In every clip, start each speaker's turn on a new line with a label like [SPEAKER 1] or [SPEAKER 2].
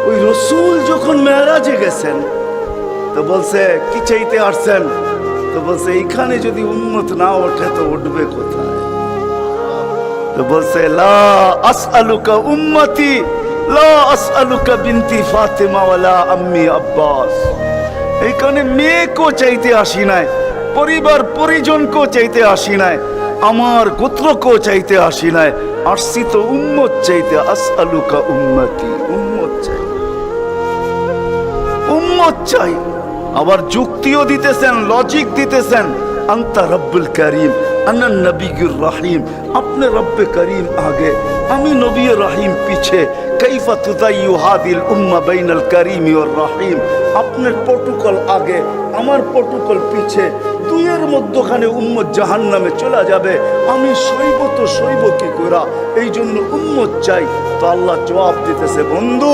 [SPEAKER 1] ওই রসুল যখন মেরাজে গেছেন তো বলছে কি চাইতে আসছেন, তো বলছে এইখানে যদি উম্মত না ওঠে তো উঠবে কোথায়? তো বলছে লা আসআলুকা উম্মতি লা আসআলুকা বিনতি ফাতেমা ওয়ালা আম্মি আব্বাস। এইখানে মেয়েকেও চাইতে আসি নাই, পরিবার পরিজনকেও চাইতে আসি নাই, আমার গোত্রকেও চাইতে আসি নাই, আসছি তো উম্মত চাইতে। আসআলুকা উম্মতি, উম্মত চাই, উম্মত চাই। আবার যুক্তিও দিতেছেন, লজিক দিতেছেন। আনতা রব্বুল করিম আনা নবিয়ুর রহিম, আপনি রব্বে করিম আগে, আমি নবী রহিম পিছে। কাইফা তুদাইয়ু হাদিল উম্মাহ বাইনাল করিম ওয়ার রহিম, আপনার প্রটোকল আগে, আমার প্রটোকল পিছে, দুইয়ের মধ্যখানে উম্মত জাহান্নামে চলে যাবে, আমি সইব তো সইব কি করা? এই জন্য উম্মত চাই। তো আল্লাহ জবাব দিতেছে, বন্ধু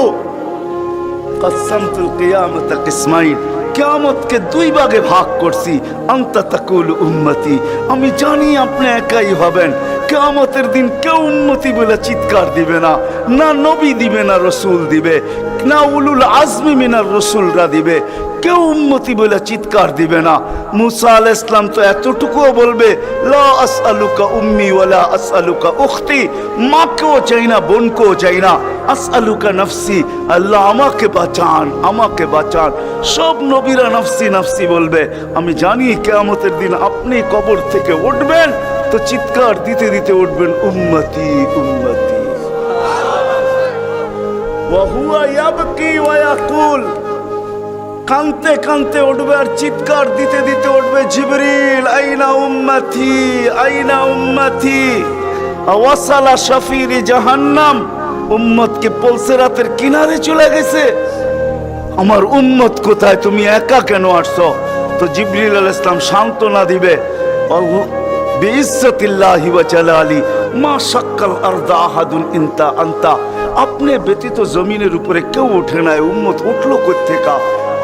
[SPEAKER 1] কসমতুল কিয়ামতা কিসমাইন, কিয়ামতকে দুই ভাগে ভাগ করছি। আনতা তাকুল উম্মতি, আমি জানি আপনি একাই হবেন। কিয়ামতের দিন কেউ উম্মতি বলে চিৎকার দিবে না, না নবী দিবে, না রসুল দিবে, না উলুল আজমি মিনার রসুলরা দিবে, কেউ উম্মতি বলে চিৎকার দিবে না। মুসা আলাইহিস সালাম তো এতটুকুও বলবে লা আসআলুকা উম্মি ওয়ালা আসআলুকা উখতি, মাকেও চাই না, বোনকেও চাই না, আসআলুকা নফসি, আল্লাহ আমাকে বাঁচান, আমাকে বাঁচান। সব নবীরা নফসি নফসি বলবে। আমি জানি কিয়ামতের দিন আপনি কবর থেকে উঠবেন তো চিৎকার দিতে দিতে উঠবেন উম্মতি উম্মতি। ওয়া হুয়া ইয়াবকি ওয়া ইয়াকুল, কানতে কানতে উঠবে আর চিৎকার দিতে দিতে উঠবে, জিবরিল আইনা উম্মতি আইনা উম্মতি। ওয়াসালা শাফিরি জাহান্নাম, উম্মতকে পলসেরাতের কিনারে চলে গেছে, আমার উম্মত কোথায়, তুমি একা কেন আসছো? তো জিবরিল আলাইহিস সালাম সান্ত্বনা দিবে, বিইজ্জতিল্লাহি ওয়া জালালি মা শাক্কাল আরদা আহাদুন ইনতা আনতা, আপনি ব্যতীত জমিনের উপরে কেউ ওঠে নাই, উম্মত উঠলো কোত্থেকা?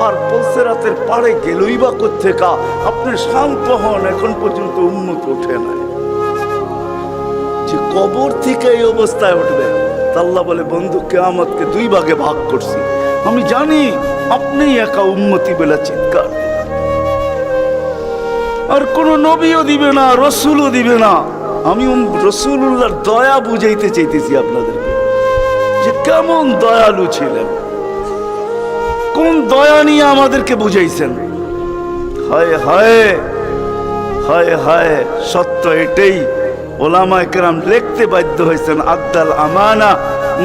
[SPEAKER 1] আর পলসেরাতের পাড়ে গেলই বা কোত্থেকা? আপনি শান্ত হন, এখন পর্যন্ত উম্মত ওঠে নাই। যে কবর থেকে এই অবস্থায় উঠবে, আল্লাহ বলে বন্ধু কিয়ামতকে দুই ভাগে ভাগ করছি, আমি জানি আপনি একা উম্মতি বলে চিৎকার। আর কোন নবীও দিবে না, রসুলও দিবে না। আমি রসুলুল্লাহর দয়া বুঝাইতে চাইতেছি আপনাদেরকে, যে কেমন দয়ালু ছিলেন, কোন দয়া নিয়ে আমাদেরকে বুঝাইছেন। হায় হায় হায় হায়, সত্য এটাই। ওলামায়ে কেরাম লিখতে বাধ্য হয়েছেন, আদ্দাল আমানা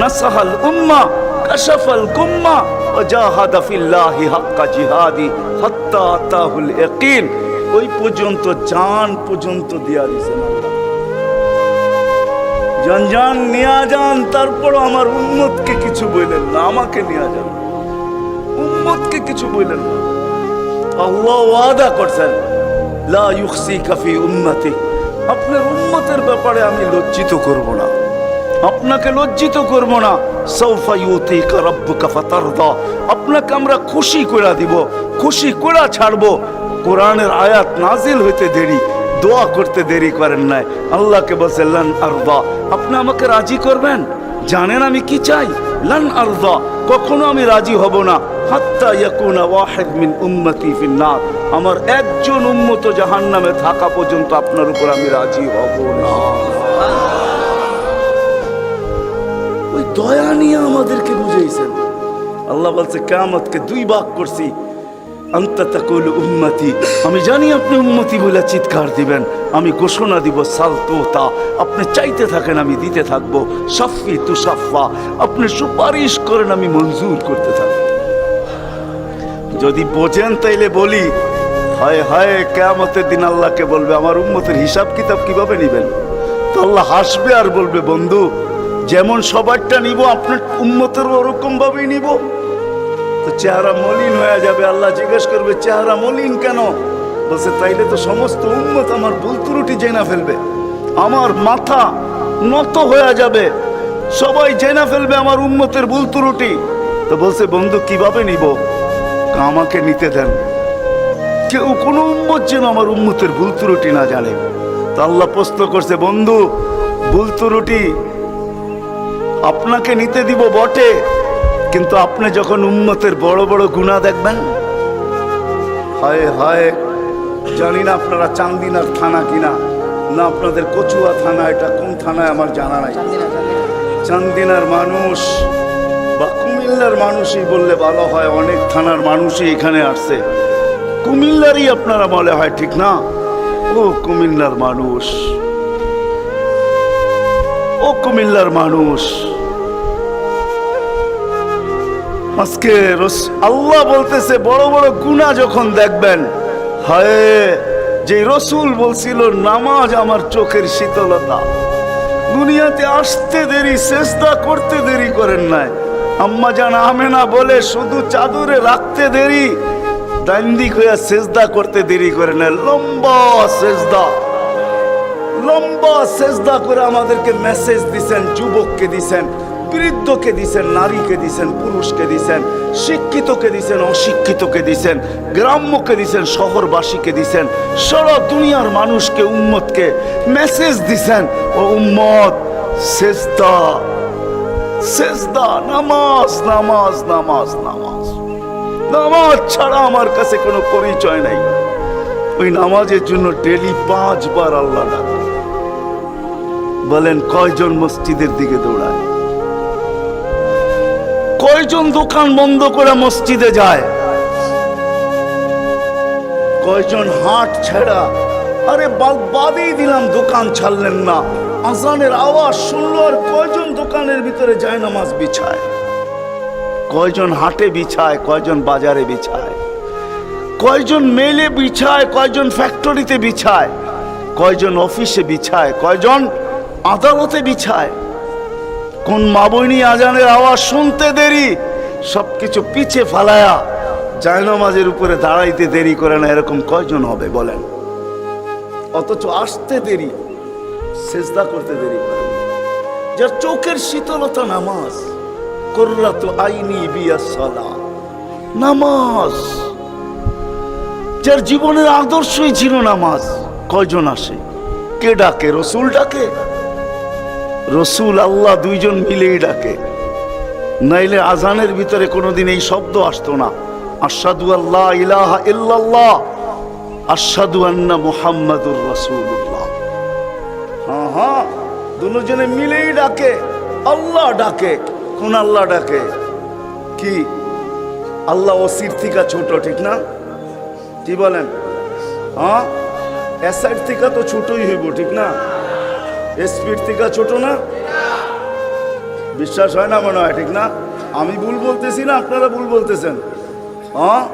[SPEAKER 1] নাসাহাল উম্মাহ কাশাফাল গুম্মাহ ওয়া জাহাদা ফিল্লাহি হাক্কা জিহাদি হাত্তা আতাহুল ইয়াকিন। ওই পর্যন্ত জান পর্যন্ত দিয়া দিয়েছেন, জান জান নিয়া যান, তারপর আমার উম্মতকে কিছু বললেন না, আমাকে নিয়া যান, উম্মতকে কিছু বললেন না। আল্লাহ ওয়াদা করছেন লা ইউখসিকা ফি উম্মতি, আপনার উম্মতের ব্যাপারে আমি লজ্জিত করব না, আপনাকে লজ্জিত করব না। সাউফা ইউতিকা রাব্বুকা ফাতারদা, আপনাকে আমরা খুশি করে দিব, খুশি করে ছাড়বো। কোরআনের আয়াত নাজিল হইতে দেরি, দোয়া করতে দেরি করেন নাই। আল্লাহকে বলছে লান আরদা, আপনি আমাকে রাজি করবেন? জানেন আমি কি চাই? লান আরদা, কখনো আমি রাজি হব না, হাত্তা ইয়াকুনা ওয়াহিদ মিন উম্মতি ফিন্নার, আমার একজন উম্মত জাহান্নামে থাকা পর্যন্ত আপনার উপর আমি রাজি হব না। ওই দয়া নিয়ে আমাদেরকে বুঝাইছেন। আল্লাহ বলছে কিয়ামতকে দুই ভাগ করছি। আনতা তাকুলু উম্মতি, আমি জানি আপনি উম্মতি বলে চিৎকার দিবেন, আমি ঘোষণা দিব সালতুতা, আপনি চাইতে থাকেন আমি দিতে থাকবো। শাফি তুশাফা, আপনি সুপারিশ করেন আমি মঞ্জুর করতে থাকবো। যদি বোঝেন তাইলে বলি, হায় হায় কিয়ামতের দিন আল্লাহকে বলবে আমার উম্মতের হিসাব কিতাব কিভাবে নিবেন? তো আল্লাহ হাসবে আর বলবে বন্ধু যেমন সবারটা নিব আপনার উম্মতের ওরকম ভাবেই নিব। তো চেহারা মলিন হয়ে যাবে, আল্লাহ জিজ্ঞেস করবে চেহারা মলিন কেন? বলছে তাইলে তো সমস্ত উম্মত আমার ভুল ত্রুটি জেনে ফেলবে, আমার মাথা নত হয়ে যাবে, সবাই জেনে ফেলবে আমার উম্মতের ভুল ত্রুটি। তো বলছে বন্ধু কিভাবে নিব? আমাকে নিতে দেন, কেউ কোনো উম্মত যেন আমার উম্মতের ভুল ত্রুটি না জানে। তো আল্লাহ প্রশ্ন করছে বন্ধু ভুল ত্রুটি আপনাকে নিতে দিব বটে, কিন্তু আপনি যখন উম্মতের বড় বড় গুনাহ দেখবেন, হায় হায়, জানি না আপনারা চান্দিনার থানা কিনা, না আপনাদের কচুয়া থানা, এটা কোন থানায় আমার জানা নাই। চান্দিনার মানুষ বা কুমিল্লার মানুষই বললে ভালো হয়, অনেক থানার মানুষই এখানে আসছে, কুমিল্লারই আপনারা বলে হয়, ঠিক না? ও কুমিল্লার মানুষ, ও কুমিল্লার মানুষ, আজকে আল্লাহ বলতেছে বড় বড় গুনাহ যখন দেখবেন, হায়, যে রসুল বলছিল নামাজ আমার চোখের শীতলতা, দুনিয়াতে আসতে দেরি, সেজদা করতে দেরি করেন নাই। আম্মা জান আমেনা বলে শুধু চাদরে রাখতে দেরি, দান্দিক হইয়া সেজদা করতে দেরি করে না। লম্বা সেজদা, লম্বা সেজদা করে আমাদেরকে মেসেজ দিছেন, যুবককে দিছেন, বৃদ্ধকে দিছেন, নারীকে দিছেন, পুরুষকে দিছেন, শিক্ষিতকে দিছেন, অশিক্ষিতকে দিছেন, গ্রাম্যকে দিছেন, শহরবাসীকে দিছেন, সারা দুনিয়ার মানুষকে, উম্মতকে মেসেজ দিছেন, ও উম্মত সেজদা, সেজদা, নামাজ, নামাজ, নামাজ, নামাজ, নামাজ ছাড়া আমার কাছে কোনো পরিচয় নাই। ওই নামাজের জন্য ডেলি 5 বার আল্লাহ ডাকে। বলেন কয়জন মসজিদের দিকে দৌড়ায়? কয়জন দোকান বন্ধ করে মসজিদে যায়? কয়জন হাট ছেড়া, আরে বাদেই দিলাম দোকান ছাড়লেন না, আজানের আওয়াজ শুনলো আর কয়জন দোকানের ভিতরে যায় নামাজ বিছায়? কয়জন হাটে বিছায়, কয়জন বাজারে বিছায়, কয়জন মেলে বিছায়, কয়জন ফ্যাক্টরিতে বিছায়, কয়জন অফিসে বিছায়, কয়জন আদালতে বিছায়? কোন মা বইনি আজানের আওয়াজ শুনতে দেরি, সবকিছু পিছে ফালায়া জায়নামাজের উপরে দাঁড়াইতে দেরি করে না, এরকম কয়জন হবে বলেন? অথচ আসতে দেরি, সেজদা করতে দেরি করে। যার চোখের শীতলতা নামাজ, কুররাতু আইনি বিয়াস সালাত, নামাজ, যার জীবনের আদর্শই ছিল নামাজ, কয়জন আসে? কে ডাকে? রসুল ডাকে? রসুল আল্লাহ দুইজন মিলেই ডাকে, নাইলে আজানের ভিতরে কোনোদিন এই শব্দ আসতো না, আশহাদু আল্লা ইলাহা ইল্লাল্লাহ, আশহাদু আন্না মুহাম্মাদুর রাসূলুল্লাহ। হ্যাঁ হ্যাঁ, দুজনে মিলেই ডাকে, আল্লাহ ডাকে। কোন আল্লাহ ডাকে? কি আল্লাহ ওসির থেকে ছোট, ঠিক না? কি বলেন? হ্যাঁ, এসআইর থেকে তো ছোটই হইব, ঠিক না? এসপির থেকে ছোট না? বিশ্বাস হয় না মনে হয়, ঠিক না? আমি ভুল বলতেছি না আপনারা ভুল বলতেছেন? হ্যাঁ,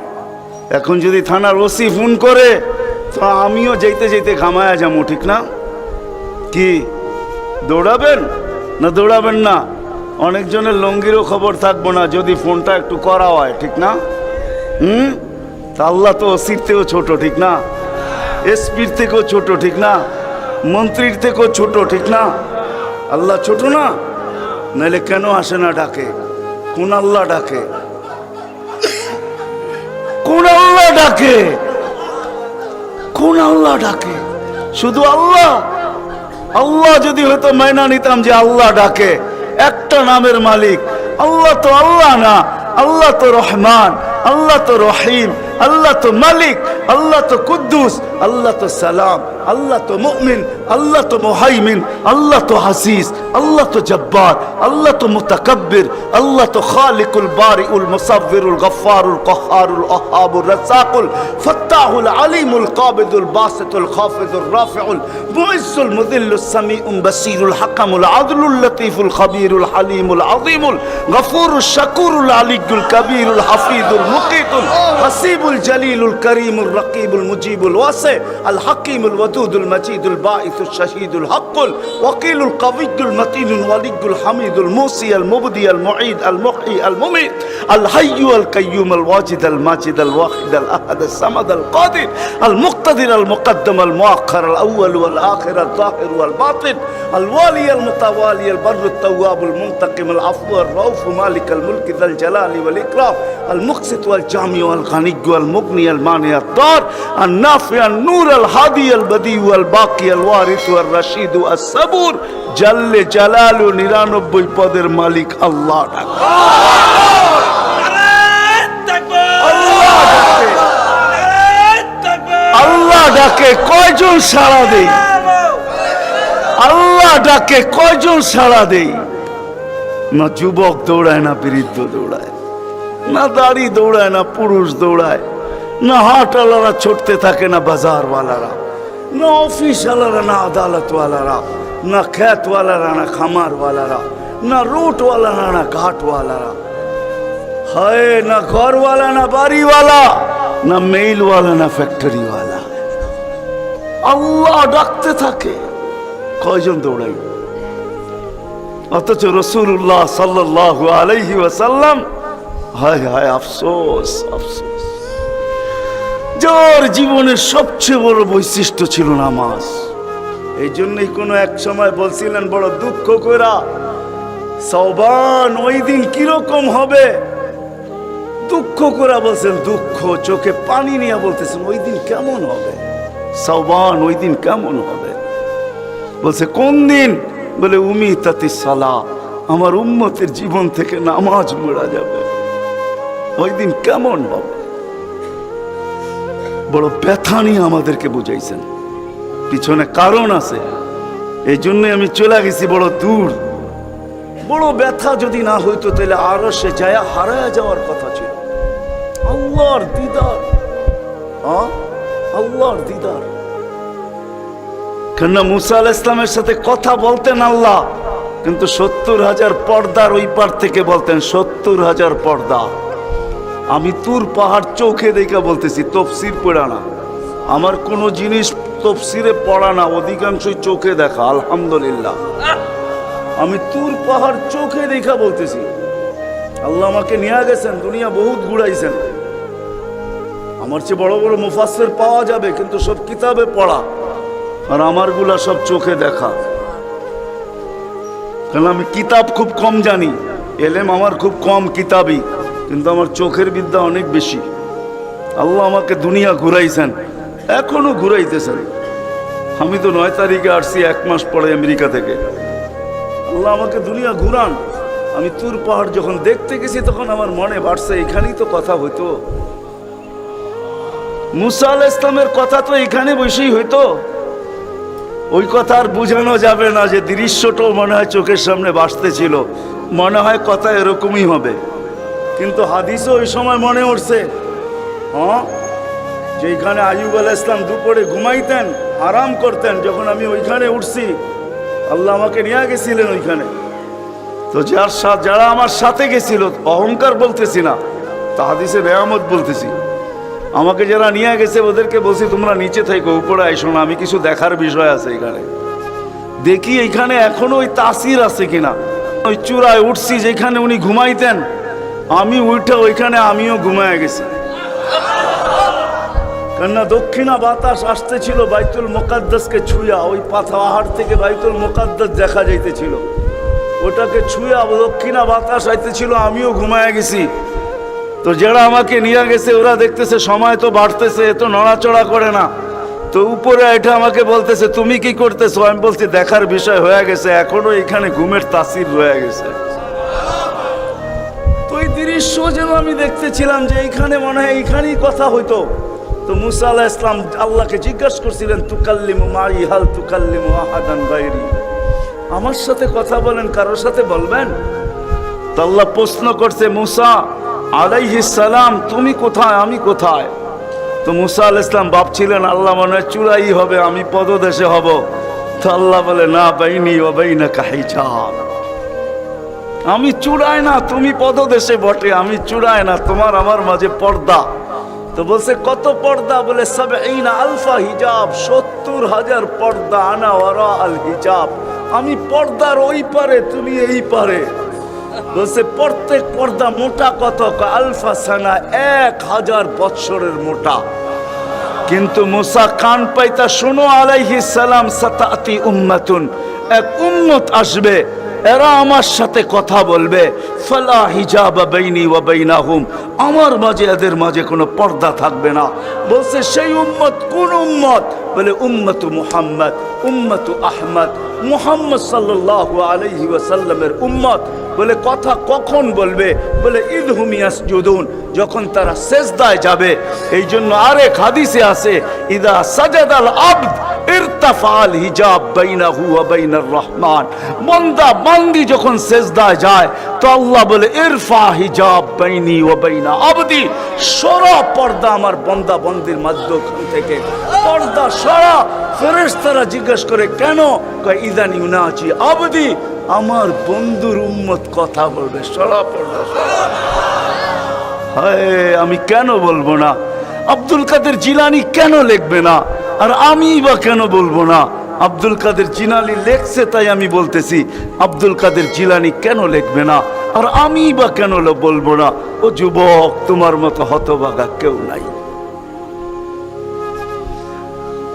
[SPEAKER 1] এখন যদি থানার ওসি ফোন করে তো আমিও যেতে যেতে ঘামায়া যাবো, ঠিক না? কি দৌড়াবেন না দৌড়াবেন না? অনেকজনের লঙ্গিরও খবর থাকবো না যদি ফোনটা একটু করা হয়, ঠিক না? তা আল্লাহ তো ওসির থেকেও ছোট, ঠিক না? এসপির থেকেও ছোট, ঠিক না? মন্ত্রীর থেকেও ছোট, ঠিক না? আল্লাহ ছোট না? নাইলে কেন আসে না ডাকে? কোন আল্লাহ ডাকে? কোন আল্লাহ ডাকে? কোন আল্লাহ ডাকে? শুধু আল্লাহ? আল্লাহ যদি হয়তো মাইনা নিতাম যে আল্লাহ ডাকে, একটা নামের মালিক আল্লাহ, তো আল্লাহ না, আল্লাহ তো রহমান, আল্লাহ তো রহিম, আল্লাহ তো মালিক, আল্লাহ তো কুদ্দুস, আল্লাহ তো সালাম, আল্লাহ তো মুমিন, আল্লাহ তো মুহাইমিন, আল্লাহ তো আজিজ, আল্লাহ তো জব্বার, আল্লাহ তো মুতাকাব্বির, আল্লাহ তো খালিকুল বারিউল মুসাব্বিরুল গফফারুল কহ্হারুল ওয়াহ্হাবুর রাজ্জাকুল ফাত্তাহুল আলিমুল কাবিদুল বাসিতুল খাফিদুর রাফিউল মুইজ্জুল মুযিল্লুস সামিউল বাসীরুল হাকামুল আদলুল লতীফুল খাবীরুল হালিমুল আযীমুল গফুরুশ শাকুরুল আলিয়্যুল কবীরুল হাফিজুল মুকিতুল হাসিবুল জলিলুল করিমুল রকিবুল মুজিবুল ওয়াসি আল হাকিমুল ওয়াদুদুল মজিদুল বাঈসুশ শাহীদুল হকুল ওয়াকিলুল কবিয়্যুল মতিনুল ওয়ালিয়্যুল হামিদুল মুসি আল মুবদি আল মুঈদ আল মুহয়ি আল মুমীত আল হাইয়্যু আল কাইয়্যুম আল ওয়াজিদ আল মাজিদ আল ওয়াহিদ আল আহাদ আল সামাদ আল কাদির আল মুক্তাদির আল মুকদ্দম আল মুআখ্খার আল আউয়াল ওয়াল আখির আল যাহির ওয়াল বাতিন আল ওয়ালি আল মুতাওয়ালি আল বরর আল তাওয়াব আল মুনতাকিম আল আফু আল রাউফ মালিক আল মুলক যাল জালালি ওয়াল ইকরাম আল মুকসিত ওয়াল জামি ওয়াল গানি ওয়াল মুগনি আল মানি আল দার আল নাফি আল নূর আল হাদি আল বদি ওয়াল বাকি আল ওয়ারিস ওয়াল রশিদ আল সাবুর জাল্লে জালালু 99 পদের মালিক আল্লাহ। আল্লাহ ডাকে কয়জন সাড়া দেই? আল্লাহ ডাকে কয়জন সাড়া দেই? না যুবক দৌড়ায়, না বৃদ্ধ দৌড়ায়, না দাড়ি দৌড়ায়, না পুরুষ দৌড়ায়, না হাটওয়ালারা ছুটতে থাকে, না বাজারওয়ালারা, না অফিসওয়ালারা, না আদালতওয়ালারা, না খেতওয়ালারা, না খামারওয়ালারা, না রুটওয়ালারা, না ঘাটওয়ালারা, হায় না ঘরওয়ালা, না বাড়িওয়ালা, না মেইলওয়ালা, না ফ্যাক্টরিওয়ালা। আল্লাহ ডাকতে থাকে, কয়জন দৌড়াই? অথচ রাসূলুল্লাহ সাল্লাল্লাহু আলাইহি ওয়াসাল্লাম, হায় হায় আফসোস আফসোস, যার জীবনের সবচেয়ে বড় বৈশিষ্ট্য ছিল নামাজ। এই জন্যই কোনো এক সময় বলছিলেন বড় দুঃখ কইরা, সওবান ওই দিন কিরকম হবে, দুঃখ করে বলছেন, দুঃখ চোখে পানি নিয়ে বলতেছেন ওই দিন কেমন হবে, সওবান ওই দিন কেমন হবে। বলছে কোন দিন? বলে উমিতাতিস সালাহ, আমার উম্মতের জীবন থেকে নামাজ মুড়া যাবে, ওই দিন কেমন হবে। বড় ব্যথা নিয়ে আমাদেরকে বুঝাইছেন, পিছনে কারণ আছে, এই জন্যই আমি চলে গেছি বড় দূর। বড় ব্যথা যদি না হইতো তাহলে আরো সে যায় হারায় যাওয়ার কথা ছিল। আল্লাহর দিদার, আল্লাহর দিদার। কেননা মুসা আলাইহিস সালামের সাথে কথা বলতেন আল্লাহ, কিন্তু ৭০,০০০ পর্দার ওই পার থেকে বলতেন, ৭০,০০০ পর্দা। আমি তুর পাহাড় চোখে দেখা বলতেছি, তফসির পড়া না, আমার কোনো জিনিস তফসিরে পড়া না, অধিকাংশই চোখে দেখা। আলহামদুলিল্লাহ, আমি তুর পাহাড় চোখে দেখা বলতেছি। আল্লাহ আমাকে নিয়ে গেছেন, দুনিয়া বহুত ঘুরাইছেন। আমার চেয়ে বড় বড় মুফাসসির পাওয়া যাবে, কিন্তু সব কিতাবে পড়া, আর আমারগুলা সব চোখে দেখা। কারণ আমি কিতাব খুব কম জানি, এলেম আমার খুব কম কিতাবই, কিন্তু আমার চোখের বিদ্যা অনেক বেশি। আল্লাহ আমাকে দুনিয়া ঘুরাইছেন, এখনো ঘুরাইতেছেন। আমি তো ৯ তারিখে আসছি, ১ মাস পরে আমেরিকা থেকে। আল্লাহ আমাকে দুনিয়া ঘুরান। আমি তুর পাহাড় যখন দেখতে গেছি তখন আমার মনে বাড়ছে এখানেই তো কথা হইতো, মুসা আলাইহিস সালামের কথা তো এখানে বসেই হইতো। ওই কথা আর বুঝানো যাবে না, যে দৃশ্যটাও মনে হয় চোখের সামনে ভাসতেছিল, মনে হয় কথা এরকমই হবে। কিন্তু হাদিসও ওই সময় মনে উঠছে, যেখানে আইয়ুব আলাইহিস সালাম দুপুরে ঘুমাইতেন, আরাম করতেন, যখন আমি ওইখানে উঠছি, আল্লাহ আমাকে নিয়ে গেছিলেন ওইখানে। তো যারা আমার সাথে গেছিল, অহংকার বলতেছি না, তা হাদিসে নেয়ামত বলতেছি, আমাকে যারা নিয়ে গেছে ওদেরকে বলছি তোমরা নিচে থাকো, উপরে আইসো না, আমি কিছু দেখার বিষয় আছে এখানে। দেখি এইখানে এখনো ওই তাসির আছে কিনা। ওই চূড়ায় উঠছি যেখানে উনি ঘুমাইতেন, আমি উঠে ওইখানে আমিও ঘুমায় গেছি। কেননা দক্ষিণা বাতাস আসতেছিল বাইতুল মুকাদ্দাসকে ছুঁয়া, ওই পাহাড় থেকে বাইতুল মুকাদ্দাস দেখা যাইতেছিল, ওটাকে ছুঁয়া দক্ষিণা বাতাস আইতেছিল, আমিও ঘুমায় গেছি। তো যারা আমাকে নিয়ে গেছে ওরা দেখতেছে সময় তো বাড়তেছে, এত নড়াচড়া করে না, তো উপরে এটা আমাকে বলতেছে তুমি কি করতেছো? আমি বলছি দেখার বিষয় হয়ে গেছে, এখনো এখানে ঘুমের তাসির রয়ে গেছে। তো এই দৃশ্য যেন আমি দেখতেছিলাম যে এইখানে মনে হয় এইখানেই কথা হইতো। তো মুসা আলাইহিস সালাম আল্লাহকে জিজ্ঞাসা করছিলেন, তুকাল্লিমু মাই হাল তুকাল্লিমু আহাদান গায়রি, আমার সাথে কথা বলেন, কারোর সাথে বলবেন? তো আল্লাহ প্রশ্ন করছে, মুসা আলাইহিস সালাম তুমি কোথায়, আমি কোথায়? তো মুসা আলাইহিস সালাম ভাবছিলেন আল্লাহ মনে হয় চূড়াই হবে, আমি পদদেশে হব। তো আল্লাহ বলে, না বাইনি ওয়া বাইনাকা হিজাব, আমি চূড়ায় না, তুমি পদদেশে বটে, আমি চূড়ায় না, তোমার আমার মাঝে পর্দা। তো বলছে কত পর্দা? বলে ৭০,০০০ হিজাব, ৭০,০০০ পর্দা, আনা ওয়ারা আল হিজাব, আমি পর্দার ওই পারে, তুমি এই পারে। বলছে প্রত্যেক পর্দা মোটা কত? আলফা সানা, ১,০০০ বৎসরের মোটা। কিন্তু মুসা কান পাইতা, শোনো আলাইহিস সালাম, সাতাতি উম্মাতুন, এক উম্মত আসবে, এরা আমার সাথে কথা বলবে, ফালা হিজাবা বাইনি ওয়া বাইনাহুম, আমার মাঝে এদের মাঝে কোনো পর্দা থাকবে না। বলছে সেই উম্মত কোন উম্মত? বলে উম্মতু মুহাম্মদ, উম্মতু আহমদ, মুহাম্মদ সাল্লাল্লাহু আলাইহি ওয়াসাল্লামের উম্মত। বলে কথা কখন বলবে? বলে ইদহুম ইয়াসজুদুন, যখন তারা সেজদায় যাবে। এই জন্য আরেক হাদিসে আছে, ইদা সাজাদাল আবদ ইরতাফাল হিজাব বাইনাহু ওয়া বাইনার রহমান। বান্দা বান্দি যখন সেজদায় যায় তো আল্লাহ বলে ইরফা হিজাব বাইনি ওয়া বাইনা আবদি, সরা পর্দা আমার বান্দা বান্দির মাঝখান থেকে, পর্দা সরা। ফেরেশতারা জিজ্ঞেস করে কেন? কয় ইদান ইউনাজি আবদি, আমার বন্ধুর উম্মত কথা বলবে, সরা পর্দা সরা। হায়, আমি কেন বলবো না? আব্দুল কাদের জিলানী কেন লিখবে না? আর আমি বা কেন বলবো না? আব্দুল কাদের জিলানী লেখছে তাই আমি বলতেছি। আব্দুল কাদের জিলানী কেন লিখবে না? আর আমি বা কেন বলবো না? ও যুবক, তোমার মতো হতভাগা কেউ নাই।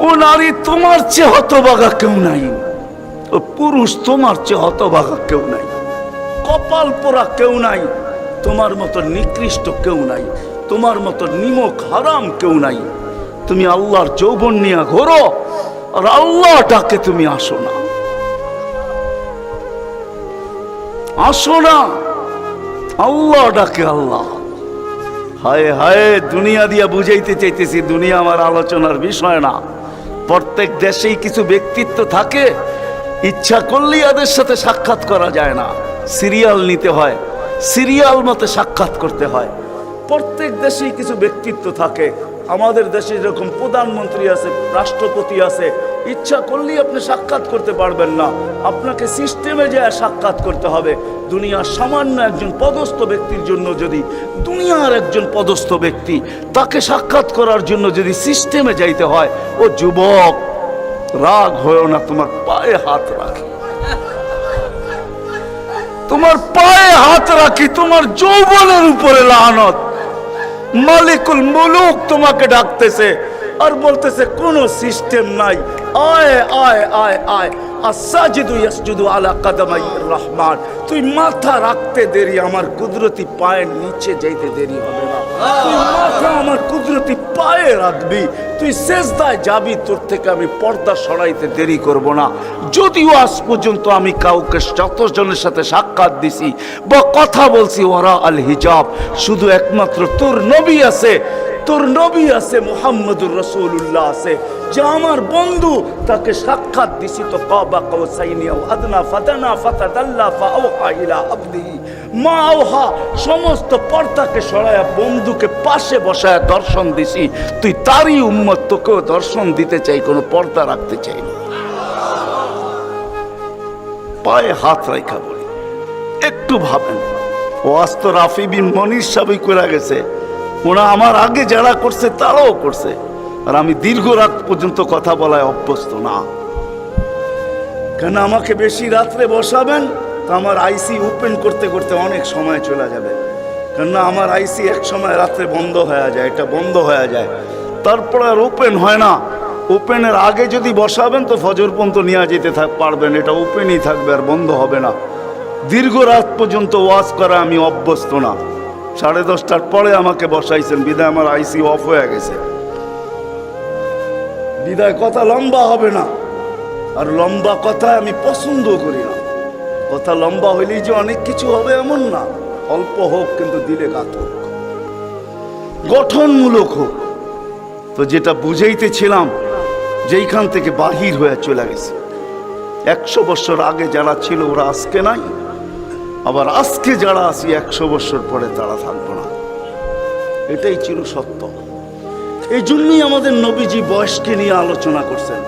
[SPEAKER 1] ও নারী, তোমার চেয়ে হতভাগা কেউ নাই। ও পুরুষ, তোমার চেয়ে হতভাগা কেউ নাই। কপাল পোড়া কেউ নাই। তোমার মতো নিকৃষ্ট কেউ নাই। তোমার মতো নিমক হারাম কেউ নাই। তুমি আল্লাহর যৌবন নিয়ে ঘোরো, আর আল্লাহটাকে তুমি আসো না, আসো না। আল্লাহ ডাকে আল্লাহ। হায় হায়, দুনিয়া দিয়া বুঝাইতে চাইতেছি, দুনিয়া আমার আলোচনার বিষয় না। প্রত্যেক দেশেই কিছু ব্যক্তিত্ব থাকে, ইচ্ছা করলেই এদের সাথে সাক্ষাৎ করা যায় না, সিরিয়াল নিতে হয়, সিরিয়াল মতে সাক্ষাৎ করতে হয়। প্রত্যেক দেশেই কিছু ব্যক্তিত্ব থাকে। আমাদের দেশে যেরকম প্রধানমন্ত্রী আছে, রাষ্ট্রপতি আছে, ইচ্ছা করলেই আপনি সাক্ষাৎ করতে পারবেন না, আপনাকে সিস্টেমে যায় সাক্ষাৎ করতে হবে। দুনিয়ার সামান্য একজন পদস্থ ব্যক্তির জন্য যদি, দুনিয়ার একজন পদস্থ ব্যক্তি, তাকে সাক্ষাৎ করার জন্য যদি সিস্টেমে যাইতে হয়, ও যুবক রাগ হয়েও না, তোমার পায়ে হাত রাখি, তোমার পায়ে হাত রাখি, তোমার যৌবনের উপরে লানত। মালিকুল মুলুক তোমাকে ডাকতেছে আর বলতেছে কোনো সিস্টেম নাই, আয় আয় আয় আয়। আসাজিদু ইয়াসজুদু আলা কাদামাইর রহমান, তুই মাথা রাখতে দেরি, আমার কুদরতি পায়ের নিচে যাইতে দেরি হবে না। তুই মাথা আমার কুদরতি পায়ে রাখবি, তুই সেজদায় যাবি, তোর থেকে আমি পর্দা সরাইতে দেরি করব না। যদিও আজ পর্যন্ত আমি কাউকে যতজনের সাথে সাক্ষাৎ দিছি বা কথা বলছি ওরা আল হিজাব, শুধু একমাত্র তোর নবী আছে, তোর নবী আছে, মুহাম্মদুর রাসূলুল্লাহ আছে, যে আমার বন্ধু, তাকে সাক্ষাৎ দিছি তো কাবা কাউসাইনি আও আদনা ফাদানা ফাতাদাল্লা ফাআওহা ইলা আবদিহি মা আওহা, সমস্ত পর্দাকে সরায়া বন্ধুকে পাশে বসায়া দর্শন দিছি। তুই তারই উম্মত, তোকেও দর্শন দিতে চাই, কোনো পর্দা রাখতে চাই না। পায়ে হাত রাখা বলি, একটু ভাবেন। ও আজ তো রাফি বিন মনির সাহেব করে গেছে, ওরা আমার আগে যারা করছে তারাও করছে, আর আমি দীর্ঘ রাত পর্যন্ত কথা বলায় অভ্যস্ত না। কেন আমাকে বেশি রাত্রে বসাবেন তো আমার আইসি ওপেন করতে করতে অনেক সময় চলে যাবে। কেননা আমার আইসি এক সময় রাত্রে বন্ধ হয়ে যায়, এটা বন্ধ হয়ে যায়, তারপর আর ওপেন হয় না। ওপেনের আগে যদি বসাবেন তো ফজর পর্যন্ত নিয়ে যেতে পারবেন, এটা ওপেনই থাকবে আর বন্ধ হবে না। দীর্ঘ রাত পর্যন্ত ওয়াজ করা আমি অভ্যস্ত না। 10:30টার পরে আমাকে বসাইছেন, বিদায় আমার আইসি অফ হয়ে গেছে, বিদায় কথা লম্বা হবে না। আর লম্বা কথা আমি পছন্দ করি না। কথা লম্বা হইলেই যে অনেক কিছু হবে এমন না, অল্প হোক কিন্তু দিলে গাত হোক, গঠনমূলক হোক। তো যেটা বুঝাইতেছিলাম, যেইখান থেকে বাহির হয়ে চলে গেছে, 100 বছর আগে যারা ছিল ওরা আজকে নাই, আবার আজকে যারা আছি 100 বছর পরে তারা থাকবো না, এটাই চির সত্য। এই জন্যই আমাদের নবীজি বয়সকে নিয়ে আলোচনা করছেন,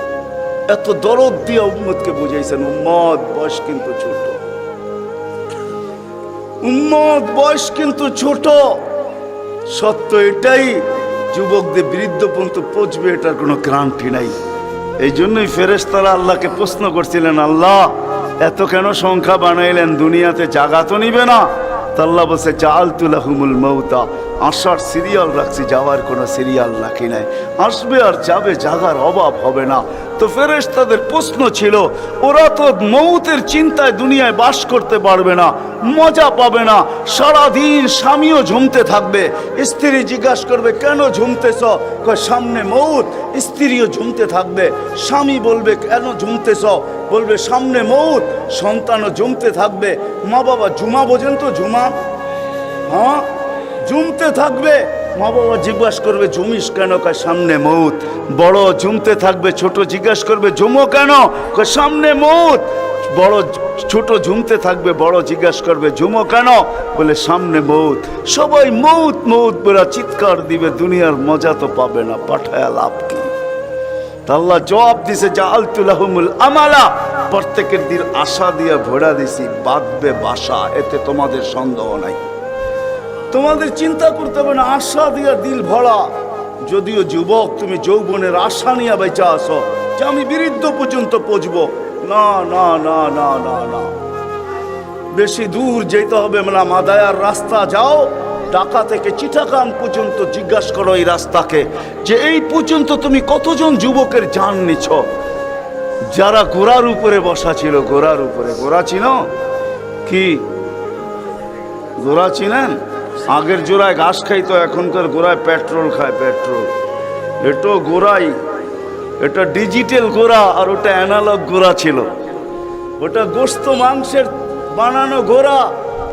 [SPEAKER 1] এত দরদ দিয়ে উম্মতকে বুঝাইছেন, উম্মত বয়স কিন্তু ছোট, উম্মত বয়স কিন্তু ছোট। সত্য এটাই, যুবকদের বৃদ্ধ পর্যন্ত পৌঁছবে এটার কোনো গ্যারান্টি নাই। এই জন্যই ফেরেশতারা আল্লাহকে প্রশ্ন করছিলেন, আল্লাহ এত কেন সংখ্যা বানাইলেন, দুনিয়াতে জাগা তো নিবে না? তা আল্লাহ বলছে জাআলতু লাহুমুল মাউতা, আসার সিরিয়াল রাখছি, যাওয়ার কোনো সিরিয়াল রাখি নাই। আসবে আর যাবে, জাগার অভাব হবে না। তো ফেরেশতাদের প্রশ্ন ছিল, ওরা তো মৌতের চিন্তায় দুনিয়ায় বাস করতে পারবে না, মজা পাবে না, সারাদিন স্বামীও ঝুমতে থাকবে। স্ত্রী জিজ্ঞাসা করবে, কেন ঝুমতেছ? কয় সামনে মৌত। স্ত্রীও ঝুমতে থাকবে। স্বামী বলবে, কেন ঝুমতেছ? বলবে সামনে মৌত। সন্তানও ঝুমতে থাকবে। মা বাবা জুমা বোঝেন তো? জুমা, হ্যাঁ, ঝুমতে থাকবে। মা বাবা জিজ্ঞাসা করবে, ঝুমিস কেন? কয় সামনে মৌত। বড় ঝুমতে থাকবে, ছোট জিজ্ঞাসা করবে, ঝুমো কেন? কয় সামনে মৌত। বড় ছোট ঝুমতে থাকবে, বড় জিজ্ঞাসা করবে, ঝুমো কেন? বলে সামনে মৌত। সবাই মৌত মৌত বলে চিৎকার দিবে, দুনিয়ার মজা তো পাবে না, পাঠায়া লাভ কি? আল্লাহ জবাব দিছে, জাআলতুলাহুমুল আমালা, প্রত্যেকের দিন আশা দিয়ে ভরা দিছি, বাঁধবে বাসা, এতে তোমাদের সন্দেহ নাই। তোমাদের চিন্তা করতে হবে না, আশা দিয়া দিল ভরা। যদিও যুবক, তুমি যৌবনের আশা নিয়ে বেঁচে আসো যে আমি বৃদ্ধ পর্যন্ত পৌঁছবো, না না না না না না, বেশি দূর যেতে হবে না। মাদায়ার রাস্তা যাও, ঢাকা থেকে চিটাগাং পর্যন্ত জিজ্ঞাসা করো এই রাস্তাকে, যে এই পর্যন্ত তুমি কতজন যুবকের জান নিছ, যারা ঘোড়ার উপরে বসা ছিল। ঘোড়ার উপরে, ঘোড়া চিনো কি? ঘোড়া চিনেন? আগের জোড়ায় ঘাস খাইতো, এখনকার গোড়ায় পেট্রোল খায়। পেট্রোল, এটা গোড়াই, এটা ডিজিটাল গোড়া, আর ওটা অ্যানালগ গোড়া ছিল। ওটা গোস্ত মাংসের বানানো ঘোড়া,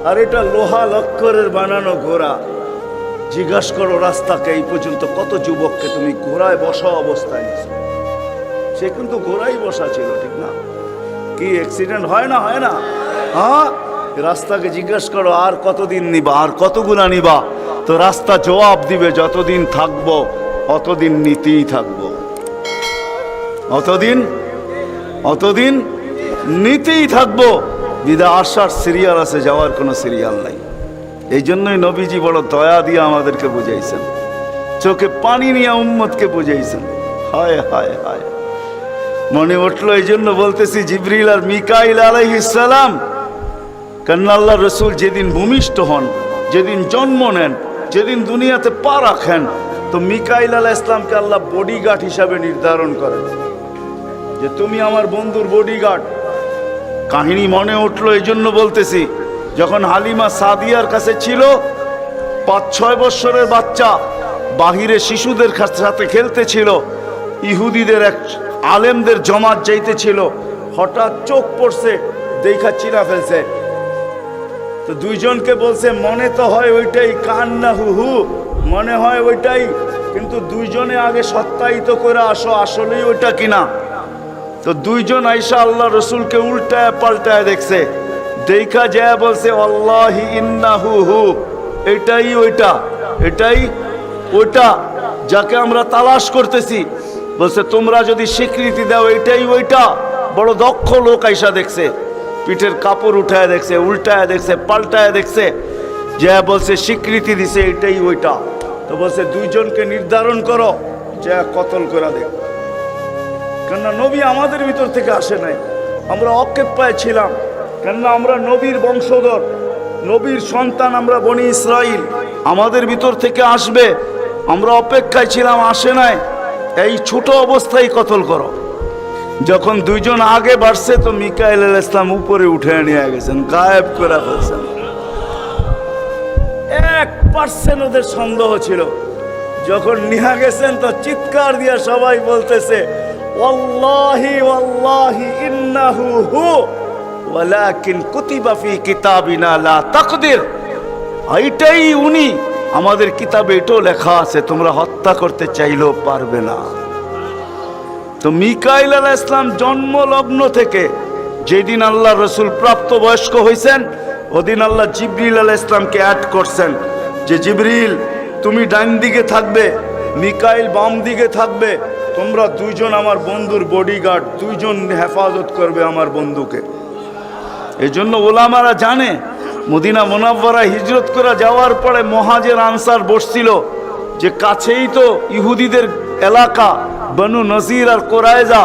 [SPEAKER 1] আর এটা লোহা লক্করের বানানো ঘোড়া। জিজ্ঞাসা করো রাস্তাকে, এই পর্যন্ত কত যুবককে তুমি ঘোড়ায় বসা অবস্থায় নিছো? সে কিন্তু ঘোড়াই বসা ছিল, ঠিক না? কি অ্যাক্সিডেন্ট হয় না? হয় না? হ্যাঁ, রাস্তাকে জিজ্ঞাসা করো আর কতদিন নিবা, আর কতগুলা নিবা? তো রাস্তা জবাব দিবে, যতদিন থাকবো অতদিন নিতেই থাকবো, অতদিন নিতেই থাকবো। বিদা আসার সিরিয়াল আছে, যাওয়ার কোনো সিরিয়াল নাই। এই জন্যই নবীজি বড় দয়া দিয়ে আমাদেরকে বুঝাইছেন, চোখে পানি নিয়ে উম্মতকে বুঝাইছেন। হায় হায় হায়, মনে উঠলো। এই জন্য বলতেছি, জিবরিল আর মিকাইল আলাইহিস সালাম, কেননা আল্লাহ রসুল যেদিন ভূমিষ্ঠ হন, যেদিন জন্ম নেন, যেদিন দুনিয়াতে পা রাখেন, তো মিকাইল আলাইহিস সালামকে আল্লাহ বডিগার্ড হিসাবে নির্ধারণ করেন, যে তুমি আমার বন্ধুর বডিগার্ড। কাহিনী মনে উঠলো, এই জন্য বলতেছি, যখন হালিমা সাদিয়ার কাছে ছিল, 5-6 বৎসরের বাচ্চা বাহিরে শিশুদের সাথে খেলতেছিল, ইহুদিদের এক আলেমদের জমাত যাইতেছিল, হঠাৎ চোখ পড়ছে, দেখা চিনা ফেলছে। তো দুইজনকে বলছে, মনে তো হয় ওইটাই, কান্না হু হু, মনে হয় ওইটাই, কিন্তু দুইজনে আগে সত্যায়িত করে আসো আসলেই ওইটা কিনা। তো দুইজন আইসা আল্লাহ রসুলকে উল্টায় পাল্টায় দেখছে, দেখা যায় বলছে, আল্লাহি ইন্নাহু হু, এটাই ওইটা, এটাই ওইটা যাকে আমরা তালাশ করতেছি। বলছে, তোমরা যদি স্বীকৃতি দাও এটাই ওইটা। বড় দক্ষ লোক আইসা দেখছে, পিঠের কাপড় উঠায় দেখছে, উল্টায় দেখছে, পাল্টায় দেখছে, যে বলছে স্বীকৃতি দিছে এটাই ওইটা। তো বলছে, দুইজনকে নির্ধারণ করো, যে কতল করে দেখ। কেননা নবী আমাদের ভিতর থেকে আসে নাই, আমরা অকেপ্পায় ছিলাম। কেননা আমরা নবীর বংশধর, নবীর সন্তান, আমরা বনি ইসরাইল, আমাদের ভিতর থেকে আসবে, আমরা অপেক্ষায় ছিলাম, আসে নাই। এই ছোট অবস্থায় কতল করো। যখন দুইজন আগে বাড়ছে, তো মিকাইল আলাইহিস সালাম উপরে উঠে নিয়ে গেছেন, গায়েব করে ফেলছেন। 1% ওদের সন্দেহ ছিল। যখন নিয়ে গেছেন, তো চিৎকার দিয়া সবাই বলতেছে, ওয়াল্লাহি ওয়াল্লাহি ইন্নাহু হু ওয়ালাকিন কুতিবা ফি কিতাবিনা লা তাকদির, এইটাই উনি, আমাদের কিতাবে এটাও লেখা আছে, তোমরা হত্যা করতে চাইলেও পারবে না। তো মিকাইল আলাইহিস সালাম জন্মলগ্ন থেকে যেদিন আল্লাহ রসুল প্রাপ্তবয়স্ক হয়েছেন, ওদিন আল্লাহ জিবরিল আলাইহিস সালামকে অ্যাড করছেন, যে জিবরিল তুমি ডান দিকে থাকবে, মিকাইল বাম দিকে থাকবে, তোমরা দুইজন আমার বন্ধুর বডিগার্ড, দুইজন হেফাজত করবে আমার বন্ধুকে। এই জন্য ওলামারা জানে, মদিনা মুনাওয়ারা হিজরত করে যাওয়ার পরে মুহাজির আনসার বসছিল, যে কাছেই তো ইহুদিদের এলাকা, বনু নজির আর কোরাইজা,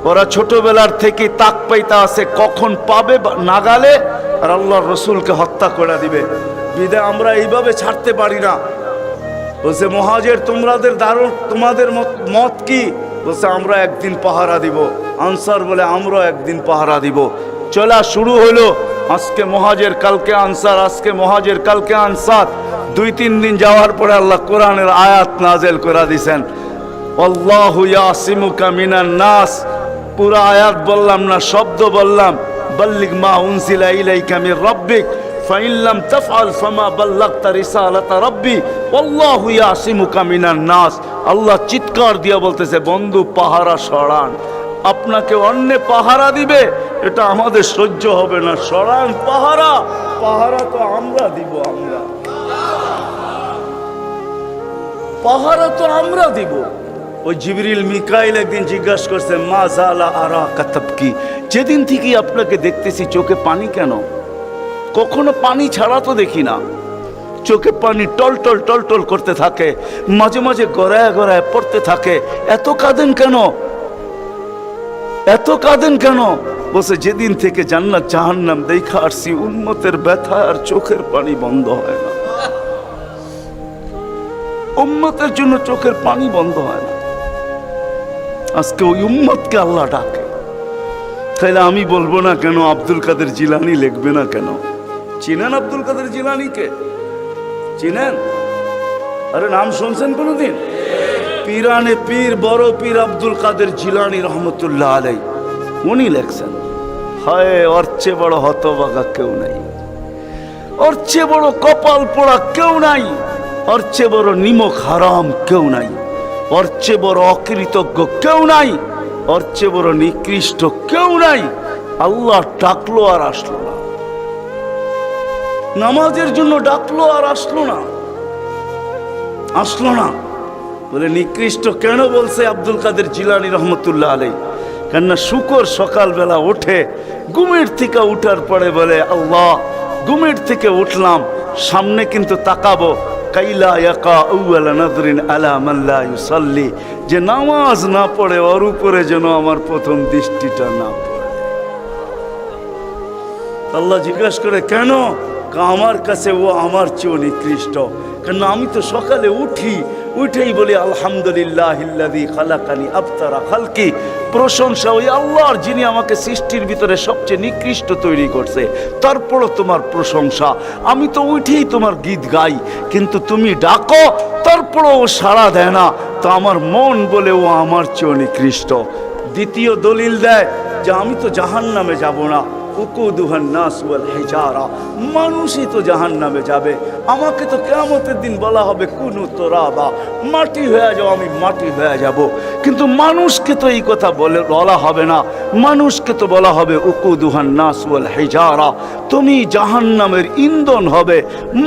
[SPEAKER 1] ওরা ছোটবেলার থেকে তাক পাইতা আছে, কখন পাবে নাগালে আর আল্লাহর রসুলকে হত্যা করে দিবে। বিদায় আমরা এইভাবে ছাড়তে পারি না। বলছে মুহাজির তোমাদের মত কি? বলছে আমরা একদিন পাহারা দিব। আনসার বলে আমরা একদিন পাহারা দিব। চলা শুরু হলো। আজকে মুহাজির, কালকে আনসার, আজকে মুহাজির, কালকে আনসার। 2-3 দিন যাওয়ার পরে আল্লাহ কোরআনের আয়াত নাযিল করে দিয়েছেন, আল্লাহু ইয়াসিমুকা মিনান নাস। পুরা আয়াত বললাম না, শব্দ বললাম। বাল্লিগ মা উনজিলা ইলাইকা মির রাব্বিক ফাইন লাম তাফআল ফামা বাল্লাগতা রিসালাতা রাব্বি আল্লাহু ইয়াসিমুকা মিনান নাস। আল্লাহ চিৎকার দিয়ে বলতেছে, বন্ধু পাহারা সরান। আপনাকে অন্য পাহারা দিবে, এটা আমাদের সহ্য হবে না। সরান পাহারা। পাহারা তো আমরা দিব। পাহারা তো আমরা দিব। ওই জিবরিল মিকাইল একদিন জিজ্ঞাসা করছে, মা জালা আরাকা তাবকি, যেদিন থেকে আপনাকে দেখতেছি চোখে পানি কেন? কখনো পানি ছাড়া তো দেখি না। চোখে পানি টলটল টলটল করতে থাকে, মাঝে মাঝে গড়ায় গড়ায় পড়তে থাকে। এত কাঁদেন কেন? এত কাঁদেন কেন? বলছে যেদিন থেকে জান্নাত জাহান্নাম দেখা আসছি, উম্মতের ব্যথা আর চোখের পানি বন্ধ হয় না। উম্মতের জন্য চোখের পানি বন্ধ হয় না। আজকে ওই উম্মতকে আল্লাহ ডাকে। তাইলে আমি বলবো না কেন আব্দুল কাদের জিলানী লিখবে না কেন? চিনেন আব্দুল কাদের জিলানীকে? চিনেন? আরে নাম শুনছেন কোনদিন? পীরানে পীর বড় পীর আব্দুল কাদের জিলানী রহমতুল্লাহ আলাই, উনি লেখছেন, হায় ওর চেয়ে বড় হতভাগা কেউ নাই, ওর চেয়ে বড় কপাল পোড়া কেউ নাই, ওর চেয়ে বড় নিমক হারাম কেউ নাই, ওর চেয়ে বড় অকৃতজ্ঞ কেউ নাই, ওর চেয়ে বড় নিকৃষ্ট কেউ নাই। আল্লাহ ডাকলো আর আসলো না, নামাজের জন্য ডাকলো আর আসলো না, আসলো না। বলে নিকৃষ্ট কেন বলছে আব্দুল কাদের জিলানী রহমতুল্লাহ আলাই? কেননা শুকর সকালবেলা ওঠে, ঘুমের থেকে উঠার পরে বলে, আল্লাহ ঘুমের থেকে উঠলাম, সামনে কিন্তু তাকাবো, কাইলা ইয়াকা আউয়ালা নাযরিন আলা মান লা ইউসাল্লি, যে নামাজ না পড়ে ওর উপরে যেন আমার প্রথম দৃষ্টিটা না পড়ে। আল্লাহ জিজ্ঞাসা করে কেন? আমার কাছে ও আমার চেয়েও নিকৃষ্ট। কেন আমি তো সকালে উঠেই বলি আলহামদুলিল্লাহিল্লাযী খালাকানি আবতারা খালকি, প্রশংসা ওই আল্লাহর যিনি আমাকে সৃষ্টির ভিতরে সবচেয়ে নিকৃষ্ট তৈরি করছে, তারপরও তোমার প্রশংসা। আমি তো উঠেই তোমার গীত গাই, কিন্তু তুমি ডাকো তারপরও ও সাড়া দেয় না, তো আমার মন বলে ও আমার চেয়েও নিকৃষ্ট। দ্বিতীয় দলিল দেয় যে আমি তো জাহান্নামে যাব না, উকুদুহান নাস ওয়াল হিজারা, মানুষই তো জাহান্নামে যাবে। আমাকে তো কিয়ামতের দিন বলা হবে কুনু তুরাবা, মাটি হয়ে যাও, আমি মাটি হয়ে যাব। কিন্তু মানুষকে তো এই কথা বলা হবে না, মানুষকে তো বলা হবে উকুদুহান নাস ওয়াল হিজারা, তুমি জাহান্নামের ইন্ধন হবে,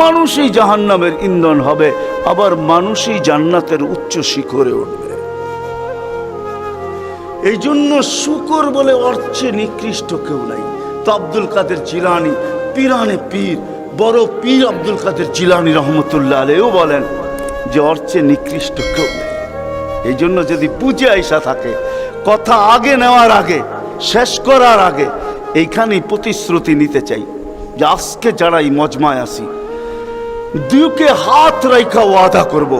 [SPEAKER 1] মানুষই জাহান্নামের ইন্ধন হবে, আবার মানুষই জান্নাতের উচ্চ শিখরে উঠবে। এই জন্য শুকর বলে অর্থে নিকৃষ্ট কেউ নাই। তো আব্দুল কাদের জিলানী পীরানে পীর বড় পীর আব্দুল কাদের জিলানী রহমতুল্লাহ আলাইহিও বলেন যে অর্থে নিকৃষ্ট কেউ নেই। এই জন্য যদি বুঝে আইসা থাকে, কথা আগে নেওয়ার আগে, শেষ করার আগে এইখানেই প্রতিশ্রুতি নিতে চাই যে আজকে যারা এই মজমায় আসি, দুকে হাত রাইখা ওয়াদা করব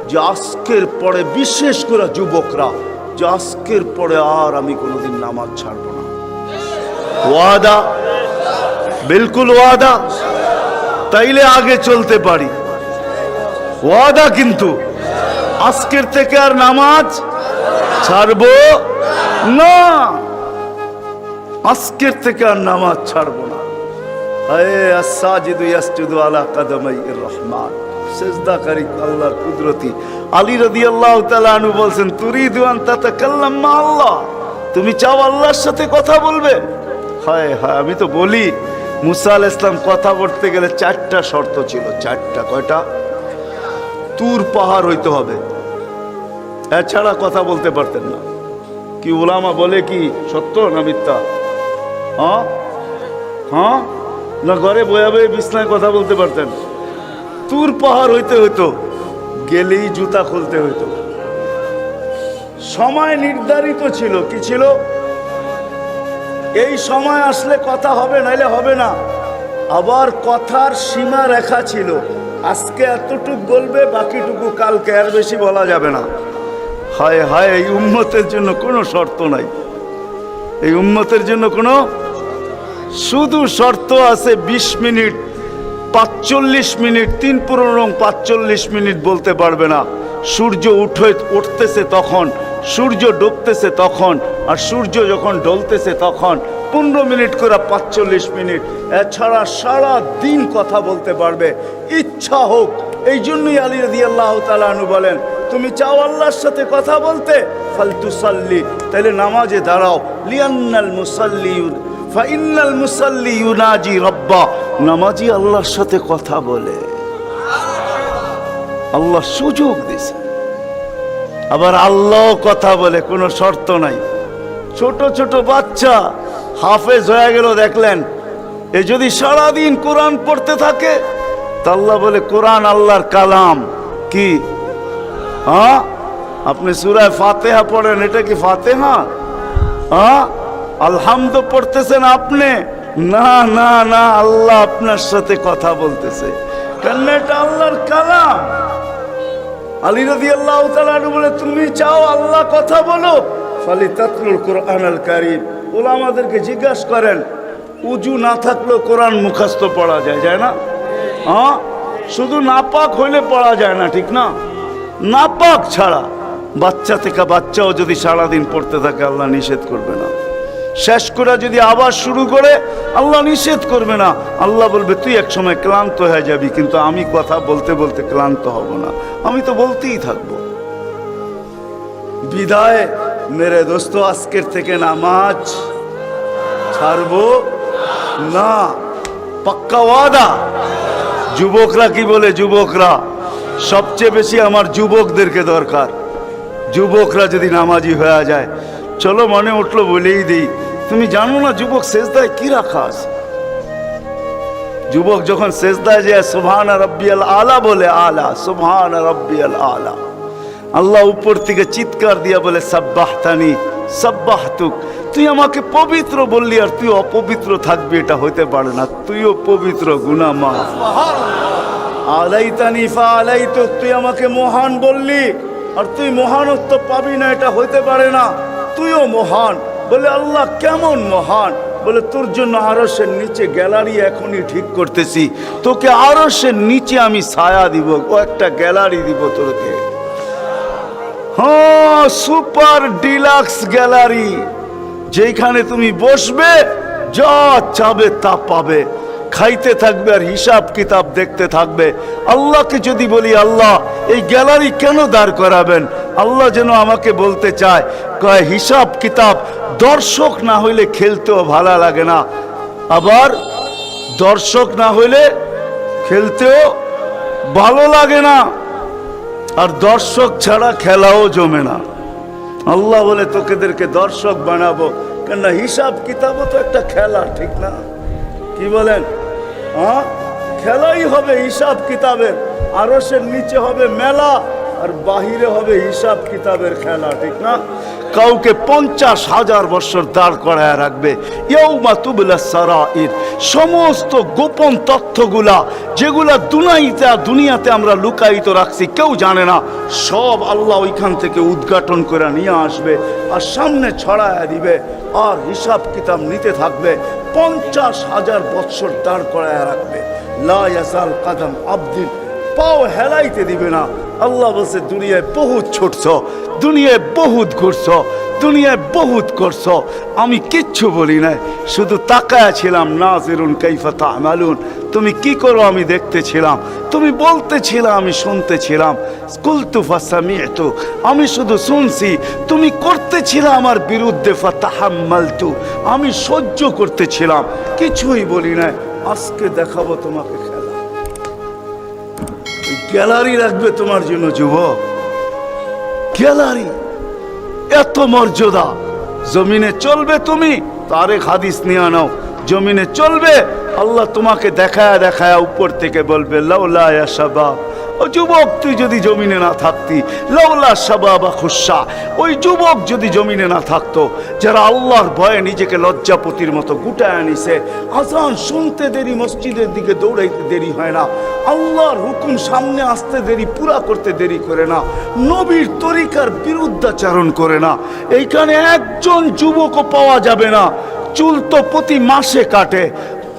[SPEAKER 1] যে আজকের পরে, বিশেষ করে যুবকরা, যে আজকের পরে আর আমি কোনোদিন নামাজ ছাড়ব না। ওয়াদা? বিলকুল ওয়াদা। তাইলে আগে চলতে পারি। ওয়াদা কিন্তু আজকের থেকে আর নামাজ ছাড়ব না, আজকের থেকে আর নামাজ ছাড়ব না। আয়ে আস-সাজিদু ইয়াসজুদু আলা কাদামাইর রহমান, সিজদাকারী আল্লাহর কুদরতি। আলী রাদিয়াল্লাহু তাআলা আনহু বলছেন, তুরিদু আন তাতাকাল্লাম মা আল্লাহ, তুমি চাও আল্লাহর সাথে কথা বলবে? হায় হায়, আমি তো বলি মুসা আলাইহিস সালাম কথা বলতে গেলে 4টা শর্ত ছিল। 4টা। কয়টা? তুর পাহাড় হইতে হবে, এছাড়া কথা বলতে পারতেন না। কি উলামা বলে কি সত্য না মিথ্যা? হ্যাঁ না ঘরে বয়া বয়ে বিছনায় কথা বলতে পারতেন? তুর পাহাড় হইতে হইতো, গেলেই জুতা খুলতে হইতো। সময় নির্ধারিত ছিল। কি ছিল? এই সময় আসলে কথা হবে, নাইলে হবে না। আবার কথার সীমা রেখা ছিল, আজকে এতটুক বলবে, বাকিটুকু কালকে, আর বেশি বলা যাবে না। হায় হায়, এই উম্মতের জন্য কোনো শর্ত নাই, এই উম্মতের জন্য কোনো শুধু শর্ত আছে 20 মিনিট, 45 মিনিট, 45 মিনিট বলতে পারবে না। সূর্য উঠতেছে তখন, সূর্য ডুবতেছে তখন, আর সূর্য যখন ডলতেছে তখন 15 মিনিট করে 45 মিনিট। এছাড়া সারা দিন কথা বলতে পারবে, ইচ্ছা হোক। এই জন্যই আলী রাদিয়াল্লাহু তাআলা আনহু বলেন, তুমি চাও আল্লাহর সাথে কথা বলতে, ফালতুসাল্লি, তাহলে নামাজে দাঁড়াও। লিয়ান্নাল মুসাল্লি ফাইন্নাল মুসাল্লি ইউনাজি রাব্বা, নামাজি আল্লাহর সাথে কথা বলে। আল্লাহ সুযোগ দিয়েছে, আবার আল্লাহ কথা বলে, কোনো শর্ত নাই। ছোট ছোট বাচ্চা হাফেজ হয়ে গেল, দেখলেন, এ যদি সারাদিন কোরআন পড়তে থাকে, তা আল্লাহ বলে কোরআন আল্লাহর কালাম। কি হ্যাঁ, আপনি সূরা ফাতিহা পড়েন, এটা কি ফাতিহা? হ্যাঁ, আলহামদ পড়তেছেন আপনি, না না না, আল্লাহ আপনার সাথে কথা বলতেছে, কেন এটা আল্লাহর কালাম। আলী রাদিয়াল্লাহু তাআলা বলে, তুমি চাও আল্লাহ কথা বলো, ফালিতাতলুল কুরআনুল কারীম। উলামাদেরকে জিজ্ঞাসা করেন, উজু না থাকলেও কোরআন মুখস্থ পড়া যায়, যায় না? হ্যাঁ, শুধু নাপাক হইলে পড়া যায় না, ঠিক না? নাপাক ছাড়া বাচ্চা থেকে বাচ্চাও যদি সারাদিন পড়তে থাকে, আল্লাহ নিষেধ করবে না। শেষ করে যদি আবার শুরু করে, আল্লাহ নিষেধ করবে না। আল্লাহ বলবে, তুই এক সময় ক্লান্ত হয়ে যাবি, কিন্তু আমি কথা বলতে বলতে ক্লান্ত হব না, আমি তো বলতেই থাকবো। বিদায় মেরে দোস্ত, আজকের থেকে নামাজ ছাড়বো না, পাক্কা ওয়াদা। যুবকরা কি বলে? যুবকরা সবচেয়ে বেশি আমার যুবকদেরকে দরকার। যুবকরা যদি নামাজি হয়ে যায়, চলো মনে উঠলো বলেই দিই, তুমি জানো না যুবক সেজদায় কি রাখা আছে? যুবক যখন সেজদায় যায় সুবহান রাব্বিয়াল আলা বলে, আলা সুবহান রাব্বিয়াল আলা, আল্লাহ উপর থেকে চিৎকার দিয়া বলে, সাব্বাহতানি সাব্বাহতুক, তুই আমাকে পবিত্র বললি আর তুই অপবিত্র থাকবি, এটা হইতে পারে না। তুইও পবিত্র, গুনাহ মাফ। আলাইতানি ফাআলাইতুক, তুই আমাকে মহান বললি আর তুই মহানত্ব পাবি না, এটা হইতে পারে না। তুইও মহান। বলে, আল্লাহ কেমন মহান? বলে, তোর জন্য আরশের নিচে গ্যালারি এখনই ঠিক করতেছি, তোকে আরশের নিচে আমি ছায়া দিব, ও একটা গ্যালারি দিব তোকে। হ্যাঁ, সুপার ডিলাক্স গ্যালারি, যেখানে তুমি বসবে, যা চাবে তা পাবে, খাইতে থাকবে আর হিসাব কিতাব দেখতে থাকবে। আল্লাহকে যদি বলি, আল্লাহ এই গ্যালারি কেন দাঁড় করাবেন? আল্লাহ যেন আমাকে বলতে চায়, কয় হিসাব কিতাব দর্শক না হইলে খেলতেও ভালো লাগে না, আবার দর্শক না হইলে খেলতেও ভালো লাগে না, আর দর্শক ছাড়া খেলাও জমে না। আল্লাহ বলে, তোকেদেরকে দর্শক বানাবো, কেননা হিসাব কিতাবও তো একটা খেলা, ঠিক না? কি বলেন? হ্যাঁ, খেলাই হবে হিসাব কিতাবের। আরশের নিচে হবে মেলা, আর বাহিরে হবে হিসাব কিতাবের খেলা, ঠিক না? কাউকে 50,000 বছর দাঁড় করায় রাখবে। ইয়াউমা তুবলা সারাইর, সমস্ত গোপন তথ্যগুলা যেগুলা দুনিয়াতে আমরা লুকায়িত রাখছি, কেউ জানে না, সব আল্লাহ ওইখান থেকে উদ্ঘাটন করে নিয়ে আসবে আর সামনে ছড়ায় দিবে, আর হিসাব কিতাব নিতে থাকবে। 50,000 বছর দাঁড় করায় রাখবে। লা ইয়াজাল কাদাম আবদিন, পাও হেলাইতে দিবে না। আল্লাহ বলছে, দুনিয়ায় বহুত ছুটছ, দুনিয়ায় বহুত ঘুরছ, দুনিয়ায় বহুত করছ, আমি কিচ্ছু বলি নাই, শুধু তাকায়া ছিলাম। নাজিরুন কাইফা তা'মালুন, তুমি কি করো আমি দেখতেছিলাম, তুমি বলতেছিলাম আমি শুনতেছিলাম। কুলতু ফাসামি'তু, আমি শুধু শুনছি, তুমি করতেছিলে আমার বিরুদ্ধে। ফাতাহাম্মালতু, আমি সহ্য করতেছিলাম, কিছুই বলি নাই। আজকে দেখাবো তোমাকে খেলা, গ্যালারি রাখবে তোমার জন্য যুবক, গ্যালারি, এত মর্যাদা। জমিনে চলবে তুমি, তারেক হাদিস নিয়ে নাও, জমিনে চলবে, আল্লাহ তোমাকে দেখায়া দেখায়া উপর থেকে বলবে, লাউলা ইয়া শাবাব ও যুবক, তুই যদি জমিনে না থাকতি, লাউলা শাবাবা খুশা, ওই যুবক যদি জমিনে না থাকতো, যারা আল্লাহর ভয়ে নিজেকে লজ্জাপতির মতো গুটায় আনিছে, আজান শুনতে দেরি, মসজিদের দিকে দৌড়াইতে দেরি হয় না, আল্লাহর হুকুম সামনে আসতে দেরি, পুরা করতে দেরি করে না, নবীর তরিকার বিরুদ্ধাচারণ করে না, এইখানে একজন যুবকও পাওয়া যাবে না। চুল তো প্রতি মাসে কাটে,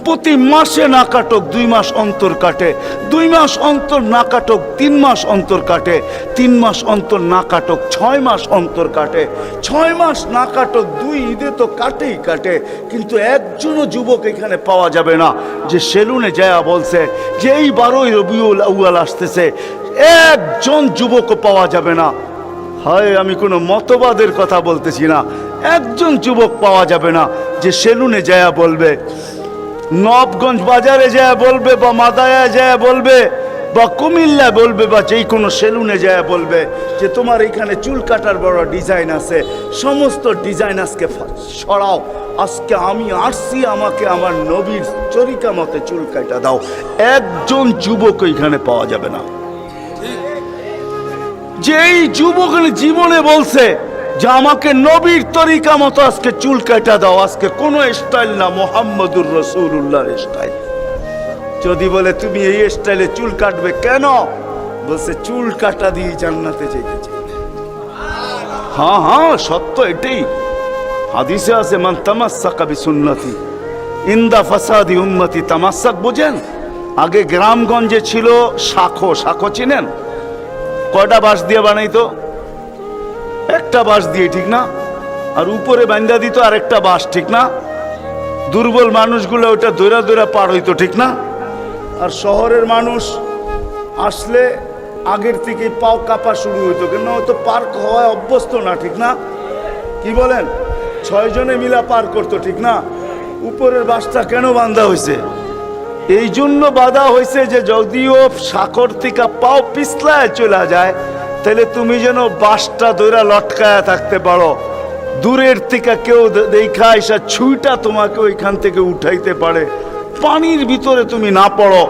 [SPEAKER 1] প্রতি মাসে না কাটক 2 মাস অন্তর কাটে, 2 মাস অন্তর না কাটক 3 মাস অন্তর কাটে, 3 মাস অন্তর না কাটক 6 মাস অন্তর কাটে, 6 মাস না কাটক 2 ঈদে তো কাটেই কাটে। কিন্তু একজনও যুবক এখানে পাওয়া যাবে না যে সেলুনে যায়া বলছে যে এই 12ই রবিউল আউয়াল আসতেছে, একজন যুবকও পাওয়া যাবে না। হয় আমি কোনো মতবাদের কথা বলতেছি না, একজন যুবক পাওয়া যাবে না যে সেলুনে যায়া বলবে, নবগঞ্জ বাজারে যায় বলবে, বা মাদায়া যায় বলবে, বা কুমিল্লা বলবে, বা যেই কোনো সেলুনে যায় বলবে যে তোমার এখানে চুল কাটার বড় ডিজাইন আছে, সমস্ত ডিজাইন আজকে সরাও, আজকে আমি আসছি, আমাকে আমার নবীর তরিকা মতে চুল কাটা দাও। একজন যুবক এখানে পাওয়া যাবে না। যেই যুবক জীবনে বলছে যে আমাকে নবীর তরিকা মতো আজকে চুল কাটা দাও, আজকে কোনো স্টাইল না, মুহাম্মদুর রাসূলুল্লাহর স্টাইল। যদি বলে তুমি এই স্টাইলে চুল কাটবে কেন, বলছে চুল কাটা দিয়ে জান্নাতে যেতে চাই। হ্যাঁ হ্যাঁ, সত্য এটাই। হাদিসে আছে মান তামাসসাকা বিসুন্নতি ইনদা ফাসাদি উম্মতি। তামাসসাক বুঝেন? আগে গ্রামগঞ্জে ছিল শাখো, শাখো চিনেন? কয়টা বাঁশ দিয়ে বানাইতো? একটা বাঁশ দিয়ে, ঠিক না? আর উপরে বান্ধা দিত আরেকটা বাঁশ, ঠিক না? দুর্বল মানুষগুলো ওটা দৌড়া দৌড়া পার হইতো, ঠিক না? আর শহরের মানুষ আসলে আগের থেকে পাও কাঁপা শুরু হইতো, কেন তো পার্ক হওয়ায় অভ্যস্ত না, ঠিক না? কি বলেন? 6 জনে মিলা পার করতো, ঠিক না? উপরের বাঁশটা কেন বাঁধা হয়েছে? এই জন্য বাঁধা হয়েছে যে যদিও সাকর থেকে পাও পিছলায় চলে যায়, তাহলে তুমি যেন বাঁশটা দৌড়া লটকায়া থাকতে পারো, দূরের থেকে কেউ দেখা এসা ছুঁইটা তোমাকে ওইখান থেকে উঠাইতে পারে, পানির ভিতরে তুমি না পড়ো।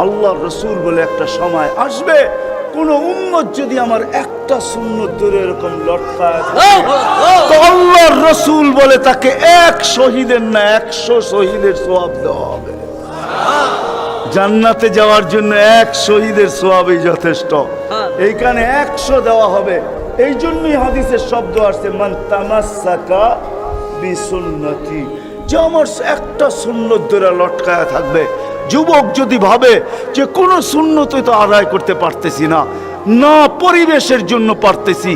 [SPEAKER 1] আল্লাহ রসুল বলে একটা সময় আসবে, কোন উম্মত যদি আমার একটা সুন্নত ধরে এরকম লটকায় থাকে, তো আল্লাহর রসুল বলে তাকে 1 শহীদের না 100 শহীদের সওয়াব দেওয়া হবে। জান্নাতে যাওয়ার জন্য 1 শহীদের সওয়াবই যথেষ্ট, এইখানে 100 দেওয়া হবে। এই জন্যই হাদিসের শব্দ আসছে মান তামাসসাকা বিসুন্নতি, যে আমার একটা সুন্নত ধরে লটকায়া থাকবে। যুবক যদি ভাবে যে কোনো সুন্নতই তো আদায় করতে পারতেছি না, না পরিবেশের জন্য পারতেছি,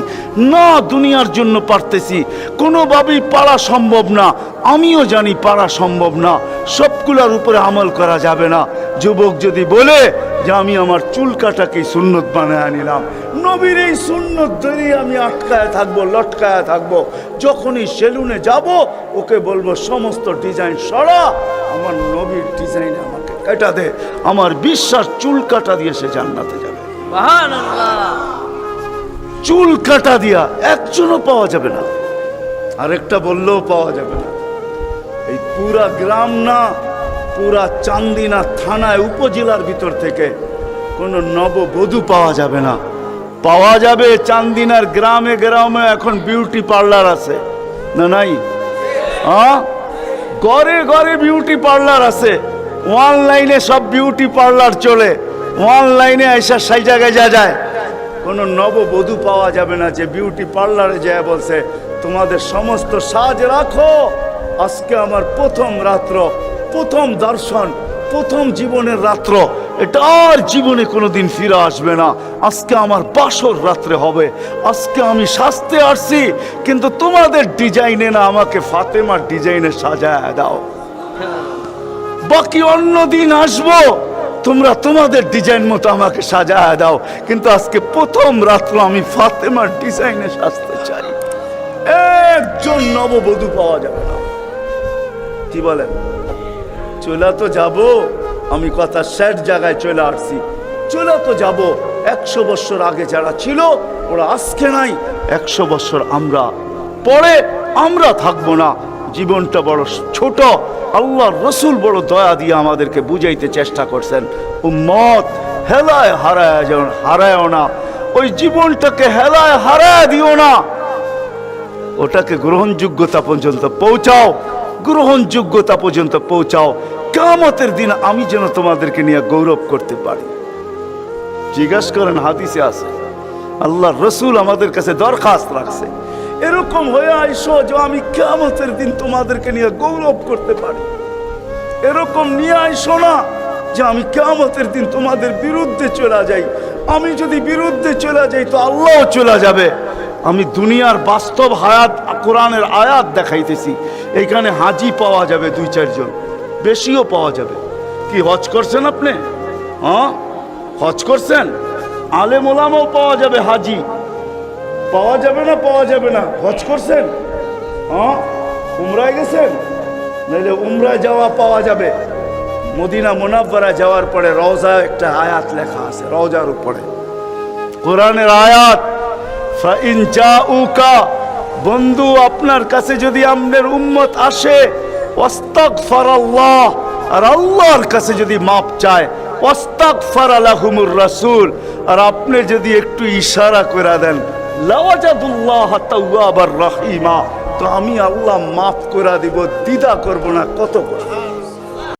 [SPEAKER 1] না দুনিয়ার জন্য পারতেছি, কোনোভাবেই পারা সম্ভব না, আমিও জানি পারা সম্ভব না, সবগুলোর উপরে আমল করা যাবে না। যুবক যদি বলে যে আমি আমার চুল কাটাকে সুন্নত বানায় নিলাম, নবীর এই সুন্নত ধরে আমি আটকায় থাকবো, লটকায় থাকবো, যখনই সেলুনে যাব ওকে বলবো সমস্ত ডিজাইন সরা, আমার নবীর ডিজাইন আমাকে কাটা দে, আমার বিশ্বাস চুল কাটা দিয়ে সে জান্নাতে যাবে। চুল কাটা দিয়া একজনও পাওয়া যাবে না, আরেকটা বললেও পাওয়া যাবে না। এই পুরা গ্রাম না, পুরা চান্দিনা থানায় উপজেলার ভিতর থেকে কোনো নববধূ পাওয়া যাবে না। পাওয়া যাবে চান্দিনার গ্রামে গ্রামে এখন বিউটি পার্লার আছে না? নাই? ঘরে ঘরে বিউটি পার্লার আছে, অনলাইনে সব বিউটি পার্লার চলে, অনলাইনে এসে সেই জায়গায় যায়। কোনো নববধূ পাওয়া যাবে না যে বিউটি পার্লারে যায় বলছে তোমাদের সমস্ত সাজ রাখো, আজকে আমার প্রথম রাত্র, প্রথম দর্শন, প্রথম জীবনের রাত্র, এটা আর জীবনে কোনোদিন ফিরে আসবে না, আজকে আমার বাসর রাত্রে হবে, আজকে আমি সাজতে আসছি, কিন্তু তোমাদের ডিজাইনে না, আমাকে ফাতেমার ডিজাইনে সাজায় দাও, বাকি অন্য দিন আসবো, তোমরা তোমাদের ডিজাইন মতো আমাকে সাজায় দাও, কিন্তু আজকে প্রথম রাত্র আমি ফাতেমার ডিজাইনে সাজতে চাই। একজন নববধূ পাওয়া যাবে না। কি বলেন? চলে তো যাব, আমি কথা শেষ জায়গায় চলে আসছি, চলে তো যাব। 100 বছর আগে যারা ছিল ওরা আজকে নাই, 100 বছর আমরা পরে আমরা থাকবো না। জীবনটা বড় ছোট, আল্লাহর রসুল বড় দয়া দিয়ে আমাদেরকে বুঝাইতে চেষ্টা করছেন, উম্মত হেলায় হারায় না, ওই জীবনটাকে হেলায় হারায় দিও না, ওটাকে গ্রহণযোগ্যতা পর্যন্ত পৌঁছাও, গ্রহণযোগ্যতা পর্যন্ত পৌঁছাও। কিয়ামতের দিন আমি যেন তোমাদেরকে নিয়ে গৌরব করতে পারি। জিজ্ঞাসা করেন, হাদিসে আছে, আল্লাহর রসুল আমাদের কাছে দরখাস্ত রাখছে, এরকম হয়ে আইসো যে আমি কিয়ামতের দিন তোমাদেরকে নিয়ে গৌরব করতে পারি। এরকম নিয়ে আইসো না যে আমি কিয়ামতের দিন তোমাদের বিরুদ্ধে চলে যাই। আমি যদি বিরুদ্ধে চলে যাই তো আল্লাহও চলে যাবে। আমি দুনিয়ার বাস্তব হায়াত, কোরআনের আয়াত দেখাইতেছি। এইখানে হাজি পাওয়া যাবে 2-4 জন, বেশিও পাওয়া যাবে। কি হজ করছেন আপনি? হ্যাঁ, হজ করছেন? আলেম ওলামাও পাওয়া যাবে, হাজি পাওয়া যাবে না? পাওয়া যাবে না? হজ করছেন? হ্যাঁ, উমরায় গেছেন? নাহলে উমরায় যাওয়া পাওয়া যাবে। মদিনা মুনাব্বারা যাওয়ার পরে রওজা একটা আয়াত লেখা আছে, রওজার উপরে কোরআনের আয়াত, ফাইন জাউকা, বন্ধু আপনার কাছে যদি আপনার উম্মত আসে, ওয়াস্তাগফারাল্লাহ, আর আল্লাহর কাছে যদি মাপ চায়, ওয়াস্তাগফারা লাহুমুর রাসূল, আর আপনি যদি একটু ইশারা করে দেন, লাওয়াজাদুল্লাহ তাওয়াবার রহিমা, তো আমি আল্লাহ মাফ করে দিব, দ্বিধা করব না। কত কথা